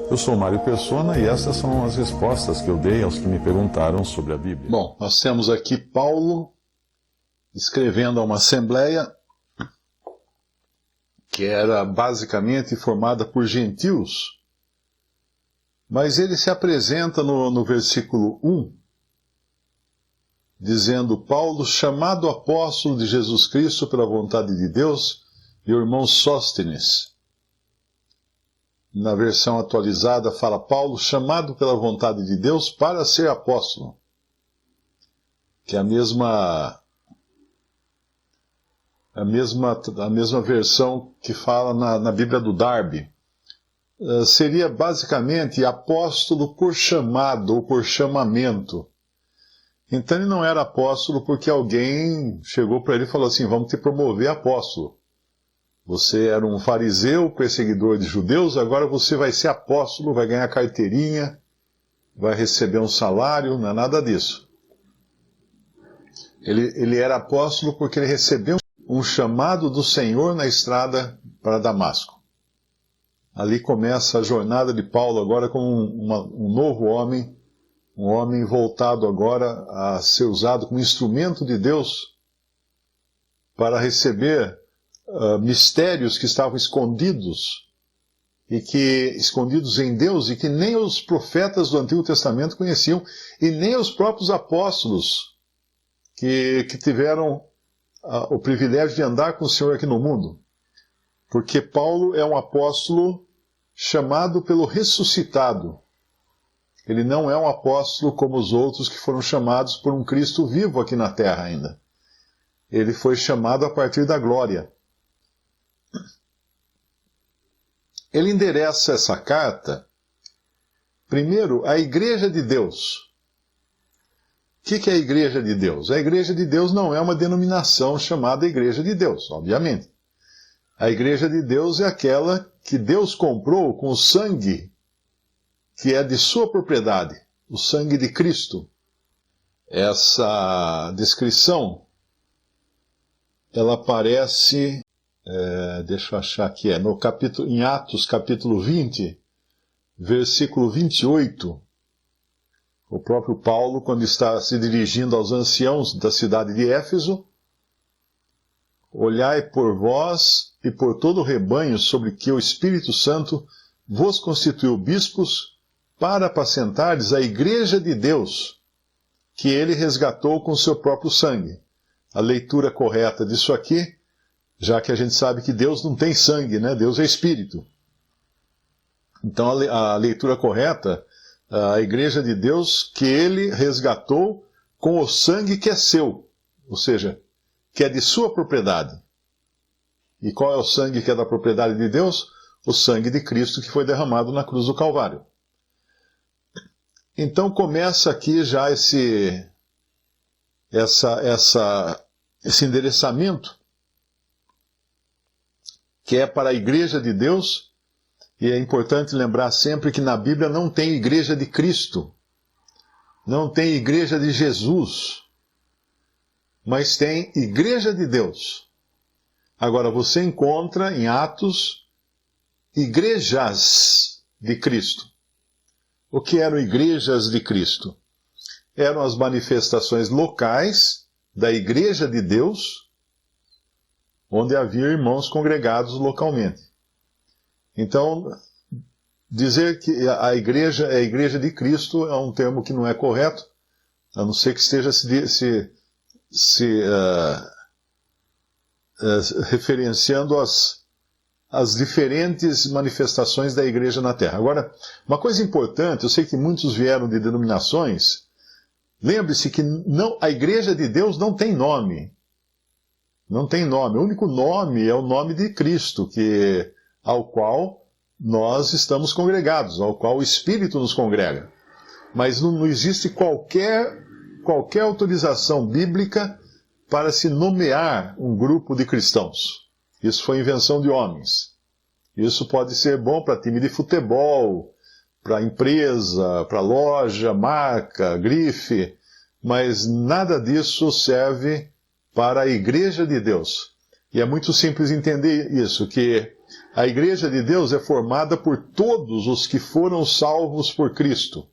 Eu sou Mário Persona e essas são as respostas que eu dei aos que me perguntaram sobre a Bíblia. Bom, nós temos aqui Paulo escrevendo a uma assembleia que era basicamente formada por gentios, mas ele se apresenta no versículo 1, dizendo: Paulo, chamado apóstolo de Jesus Cristo pela vontade de Deus, e o irmão Sóstenes. Na versão atualizada fala Paulo, chamado pela vontade de Deus para ser apóstolo, que é a mesma versão que fala na Bíblia do Darby. Seria basicamente apóstolo por chamado ou por chamamento. Então ele não era apóstolo porque alguém chegou para ele e falou assim: vamos te promover apóstolo. Você era um fariseu, perseguidor de judeus, agora você vai ser apóstolo, vai ganhar carteirinha, vai receber um salário, não é nada disso. Ele era apóstolo porque ele recebeu um chamado do Senhor na estrada para Damasco. Ali começa a jornada de Paulo agora como um novo homem, um homem voltado agora a ser usado como instrumento de Deus para receber mistérios que estavam escondidos em Deus e que nem os profetas do Antigo Testamento conheciam e nem os próprios apóstolos que tiveram o privilégio de andar com o Senhor aqui no mundo. Porque Paulo é um apóstolo chamado pelo ressuscitado. Ele não é um apóstolo como os outros que foram chamados por um Cristo vivo aqui na terra ainda. Ele foi chamado a partir da glória. Ele endereça essa carta, primeiro, à Igreja de Deus. O que é a Igreja de Deus? A Igreja de Deus não é uma denominação chamada Igreja de Deus, obviamente. A Igreja de Deus é aquela que Deus comprou com o sangue que é de sua propriedade, o sangue de Cristo. Essa descrição, ela aparece... deixa eu achar aqui, em Atos capítulo 20, versículo 28, o próprio Paulo, quando está se dirigindo aos anciãos da cidade de Éfeso: olhai por vós e por todo o rebanho sobre que o Espírito Santo vos constituiu bispos, para apacentardes a igreja de Deus, que ele resgatou com seu próprio sangue. A leitura correta disso aqui, já que a gente sabe que Deus não tem sangue, né? Deus é espírito. Então a leitura correta, a igreja de Deus que ele resgatou com o sangue que é seu, ou seja, que é de sua propriedade. E qual é o sangue que é da propriedade de Deus? O sangue de Cristo que foi derramado na cruz do Calvário. Então começa aqui já esse endereçamento, que é para a Igreja de Deus, e é importante lembrar sempre que na Bíblia não tem Igreja de Cristo, não tem Igreja de Jesus, mas tem Igreja de Deus. Agora você encontra em Atos igrejas de Cristo. O que eram igrejas de Cristo? Eram as manifestações locais da Igreja de Deus, onde havia irmãos congregados localmente. Então, dizer que a igreja é a Igreja de Cristo é um termo que não é correto, a não ser que esteja referenciando as diferentes manifestações da igreja na Terra. Agora, uma coisa importante, eu sei que muitos vieram de denominações, lembre-se que a Igreja de Deus não tem nome. Não tem nome. O único nome é o nome de Cristo, ao qual nós estamos congregados, ao qual o Espírito nos congrega. Mas não existe qualquer autorização bíblica para se nomear um grupo de cristãos. Isso foi invenção de homens. Isso pode ser bom para time de futebol, para empresa, para loja, marca, grife, mas nada disso serve para a Igreja de Deus. E é muito simples entender isso, que a igreja de Deus é formada por todos os que foram salvos por Cristo.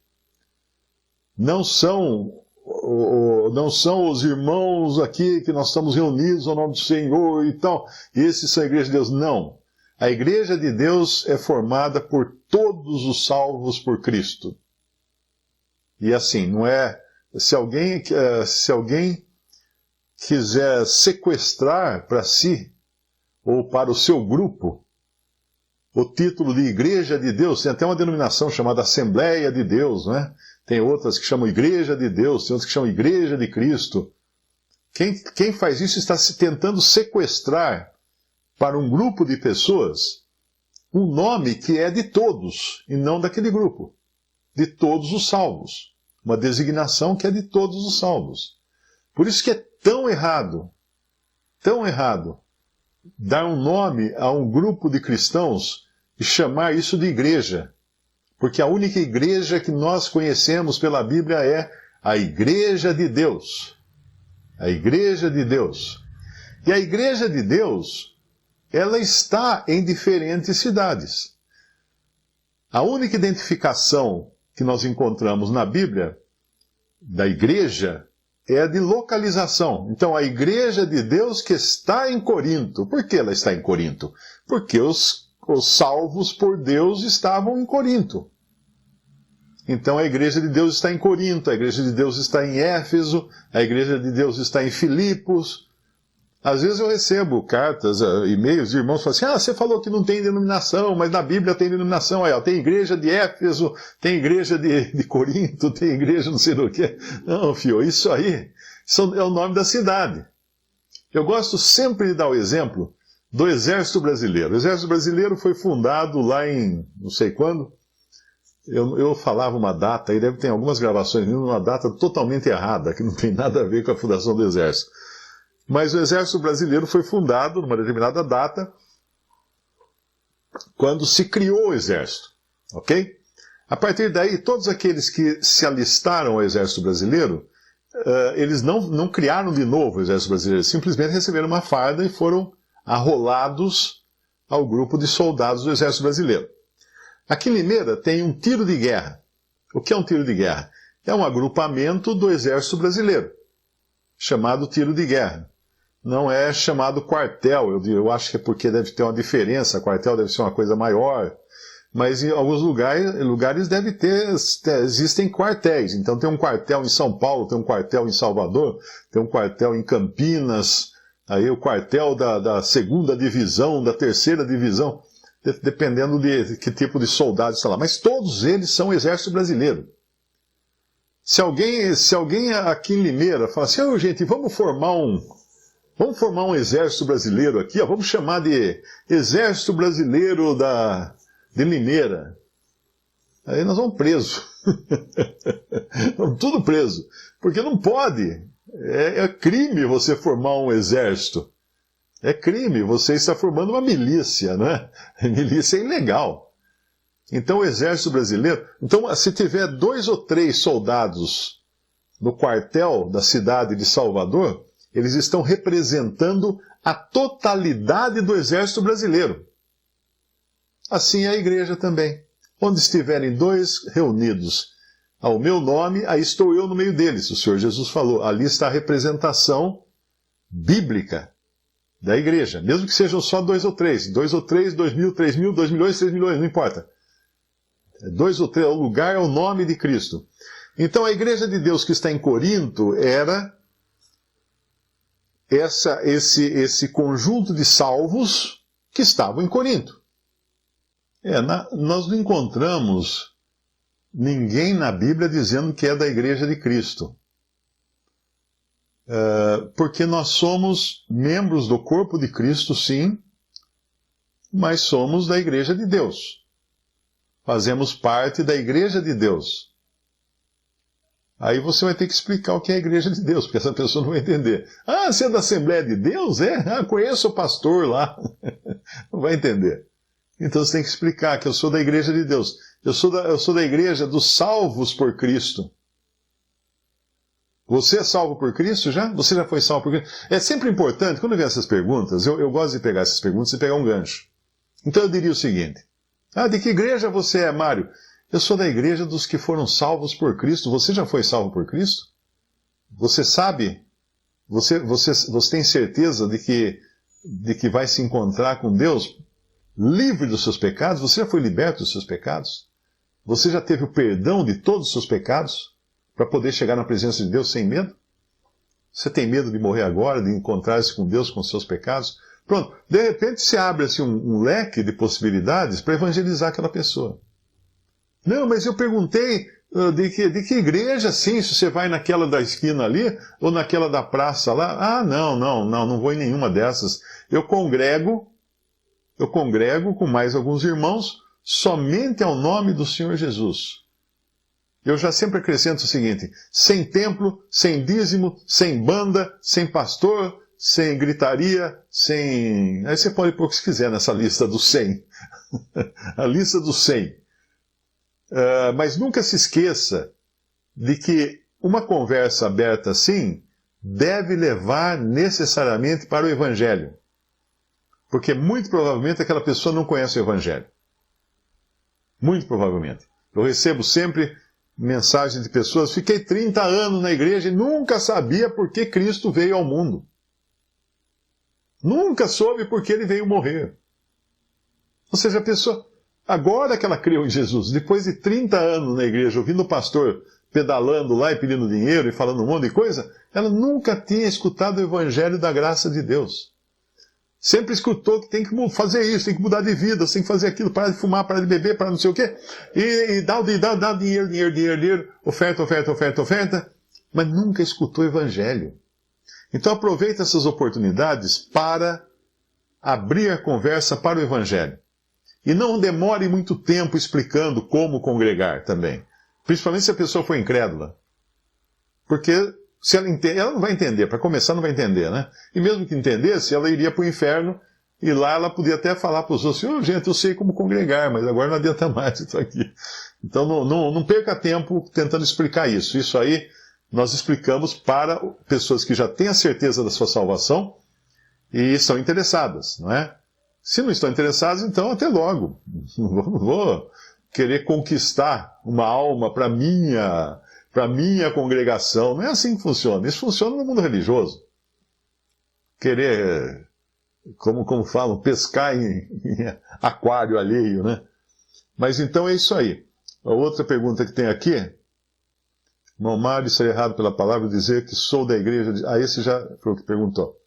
Não são os irmãos aqui que nós estamos reunidos ao nome do Senhor e tal. Esses são a igreja de Deus. Não. A igreja de Deus é formada por todos os salvos por Cristo. E assim, não é... Se alguém quiser sequestrar para si ou para o seu grupo o título de Igreja de Deus, tem até uma denominação chamada Assembleia de Deus, né? Tem outras que chamam Igreja de Deus, tem outras que chamam Igreja de Cristo. Quem faz isso está se tentando sequestrar para um grupo de pessoas um nome que é de todos e não daquele grupo, de todos os salvos. Uma designação que é de todos os salvos. Por isso que é tão errado, dar um nome a um grupo de cristãos e chamar isso de igreja. Porque a única igreja que nós conhecemos pela Bíblia é a Igreja de Deus. A Igreja de Deus. E a Igreja de Deus, ela está em diferentes cidades. A única identificação que nós encontramos na Bíblia da igreja é a de localização. Então, a Igreja de Deus que está em Corinto. Por que ela está em Corinto? Porque os salvos por Deus estavam em Corinto. Então, a Igreja de Deus está em Corinto, a Igreja de Deus está em Éfeso, a Igreja de Deus está em Filipos. Às vezes eu recebo cartas, e-mails de irmãos que falam assim, você falou que não tem denominação, mas na Bíblia tem denominação. Aí, tem igreja de Éfeso, tem igreja de Corinto, tem igreja não sei do que. Não, filho, isso aí é o nome da cidade. Eu gosto sempre de dar o exemplo do Exército Brasileiro. O Exército Brasileiro foi fundado lá em não sei quando. Eu falava uma data, aí deve ter algumas gravações, uma data totalmente errada, que não tem nada a ver com a fundação do Exército. Mas o Exército Brasileiro foi fundado numa determinada data, quando se criou o Exército, ok? A partir daí, todos aqueles que se alistaram ao Exército Brasileiro, eles não criaram de novo o Exército Brasileiro, simplesmente receberam uma farda e foram arrolados ao grupo de soldados do Exército Brasileiro. Aqui em Limeira tem um tiro de guerra. O que é um tiro de guerra? É um agrupamento do Exército Brasileiro, chamado tiro de guerra. Não é chamado quartel, eu acho que é porque deve ter uma diferença, quartel deve ser uma coisa maior, mas em alguns lugares deve ter, existem quartéis. Então tem um quartel em São Paulo, tem um quartel em Salvador, tem um quartel em Campinas, aí o quartel da 2ª divisão, da 3ª divisão, dependendo de que tipo de soldado está lá. Mas todos eles são Exército Brasileiro. Se alguém aqui em Limeira fala assim, gente, vamos formar um exército brasileiro aqui, vamos chamar de Exército Brasileiro de Limeira. Aí nós vamos presos. Vamos tudo preso. Porque não pode. É crime você formar um exército. É crime, você está formando uma milícia, não é? Milícia é ilegal. Então o Exército Brasileiro... Então, se tiver 2 ou 3 soldados no quartel da cidade de Salvador, eles estão representando a totalidade do Exército Brasileiro. Assim é a igreja também. Onde estiverem 2 reunidos ao meu nome, aí estou eu no meio deles. O Senhor Jesus falou, ali está a representação bíblica da igreja. Mesmo que sejam só 2 ou 3. 2 ou 3, 2.000, 3.000, 2 milhões, 3 milhões, não importa. 2 ou 3, o lugar é o nome de Cristo. Então a igreja de Deus que está em Corinto era esse conjunto de salvos que estavam em Corinto. Nós não encontramos ninguém na Bíblia dizendo que é da igreja de Cristo. Porque nós somos membros do corpo de Cristo, sim, mas somos da igreja de Deus. Fazemos parte da igreja de Deus. Aí você vai ter que explicar o que é a igreja de Deus, porque essa pessoa não vai entender. Você é da Assembleia de Deus? Conheço o pastor lá. Não vai entender. Então você tem que explicar que eu sou da igreja de Deus. Eu sou da igreja dos salvos por Cristo. Você é salvo por Cristo já? Você já foi salvo por Cristo? É sempre importante, quando vem essas perguntas, eu gosto de pegar essas perguntas e pegar um gancho. Então eu diria o seguinte: de que igreja você é, Mário? Eu sou da igreja dos que foram salvos por Cristo. Você já foi salvo por Cristo? Você sabe? Você tem certeza de que vai se encontrar com Deus livre dos seus pecados? Você já foi liberto dos seus pecados? Você já teve o perdão de todos os seus pecados para poder chegar na presença de Deus sem medo? Você tem medo de morrer agora, de encontrar-se com Deus com os seus pecados? Pronto, de repente se abre-se um leque de possibilidades para evangelizar aquela pessoa. Não, mas eu perguntei de que igreja, sim, se você vai naquela da esquina ali, ou naquela da praça lá. Não vou em nenhuma dessas. Eu congrego com mais alguns irmãos, somente ao nome do Senhor Jesus. Eu já sempre acrescento o seguinte: sem templo, sem dízimo, sem banda, sem pastor, sem gritaria, sem... Aí você pode pôr o que você quiser nessa lista dos 100. A lista dos 100. Mas nunca se esqueça de que uma conversa aberta assim deve levar necessariamente para o Evangelho. Porque muito provavelmente aquela pessoa não conhece o Evangelho. Muito provavelmente. Eu recebo sempre mensagens de pessoas: fiquei 30 anos na igreja e nunca sabia por que Cristo veio ao mundo. Nunca soube por que ele veio morrer. Ou seja, a pessoa, agora que ela creu em Jesus, depois de 30 anos na igreja, ouvindo o pastor pedalando lá e pedindo dinheiro e falando um monte de coisa, ela nunca tinha escutado o evangelho da graça de Deus. Sempre escutou que tem que fazer isso, tem que mudar de vida, tem que fazer aquilo, parar de fumar, parar de beber, parar não sei o quê, e dá dinheiro, oferta, mas nunca escutou o evangelho. Então aproveita essas oportunidades para abrir a conversa para o evangelho. E não demore muito tempo explicando como congregar também. Principalmente se a pessoa for incrédula. Porque se ela não vai entender, para começar não vai entender, né? E mesmo que entendesse, ela iria para o inferno e lá ela podia até falar para os outros: gente, eu sei como congregar, mas agora não adianta mais isso aqui. Então não perca tempo tentando explicar isso. Isso aí nós explicamos para pessoas que já têm a certeza da sua salvação e estão interessadas, não é? Se não estão interessados, então até logo. Não vou querer conquistar uma alma para minha congregação. Não é assim que funciona. Isso funciona no mundo religioso. Querer, como falam, pescar em aquário alheio, né? Mas então é isso aí. A outra pergunta que tem aqui: irmão Mário, seria errado pela palavra dizer que sou da igreja... esse já foi o que perguntou.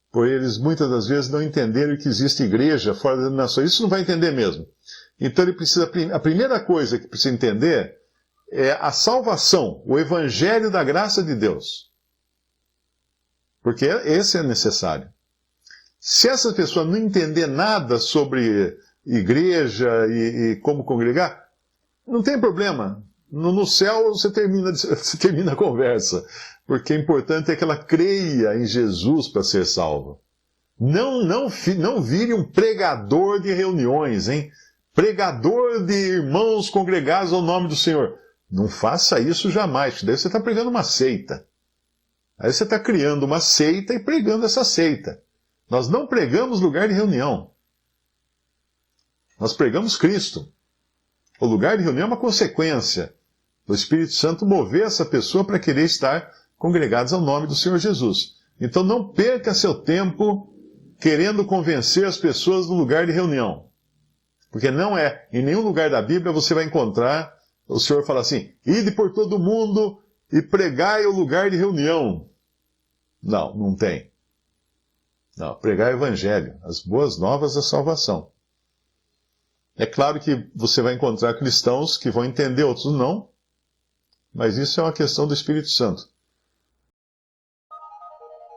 Por eles, muitas das vezes, não entenderam que existe igreja fora da denominação. Isso não vai entender mesmo. Então ele precisa... A primeira coisa que precisa entender é a salvação, o evangelho da graça de Deus. Porque esse é necessário. Se essa pessoa não entender nada sobre igreja e como congregar, não tem problema. No céu você termina a conversa. Porque o importante é que ela creia em Jesus para ser salva. Não vire um pregador de reuniões, hein? Pregador de irmãos congregados ao nome do Senhor. Não faça isso jamais, daí você está pregando uma seita. Aí você está criando uma seita e pregando essa seita. Nós não pregamos lugar de reunião. Nós pregamos Cristo. O lugar de reunião é uma consequência do Espírito Santo mover essa pessoa para querer estar congregados ao nome do Senhor Jesus. Então não perca seu tempo querendo convencer as pessoas do lugar de reunião. Porque não é. Em nenhum lugar da Bíblia você vai encontrar o Senhor falar assim: ide por todo mundo e pregai o lugar de reunião. Não tem. Não, pregar o Evangelho, as boas novas da salvação. É claro que você vai encontrar cristãos que vão entender, outros não, mas isso é uma questão do Espírito Santo.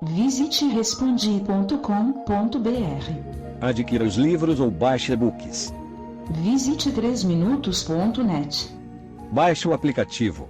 Visite respondi.com.br. Adquira os livros ou baixe e-books. Visite 3minutos.net. Baixe o aplicativo.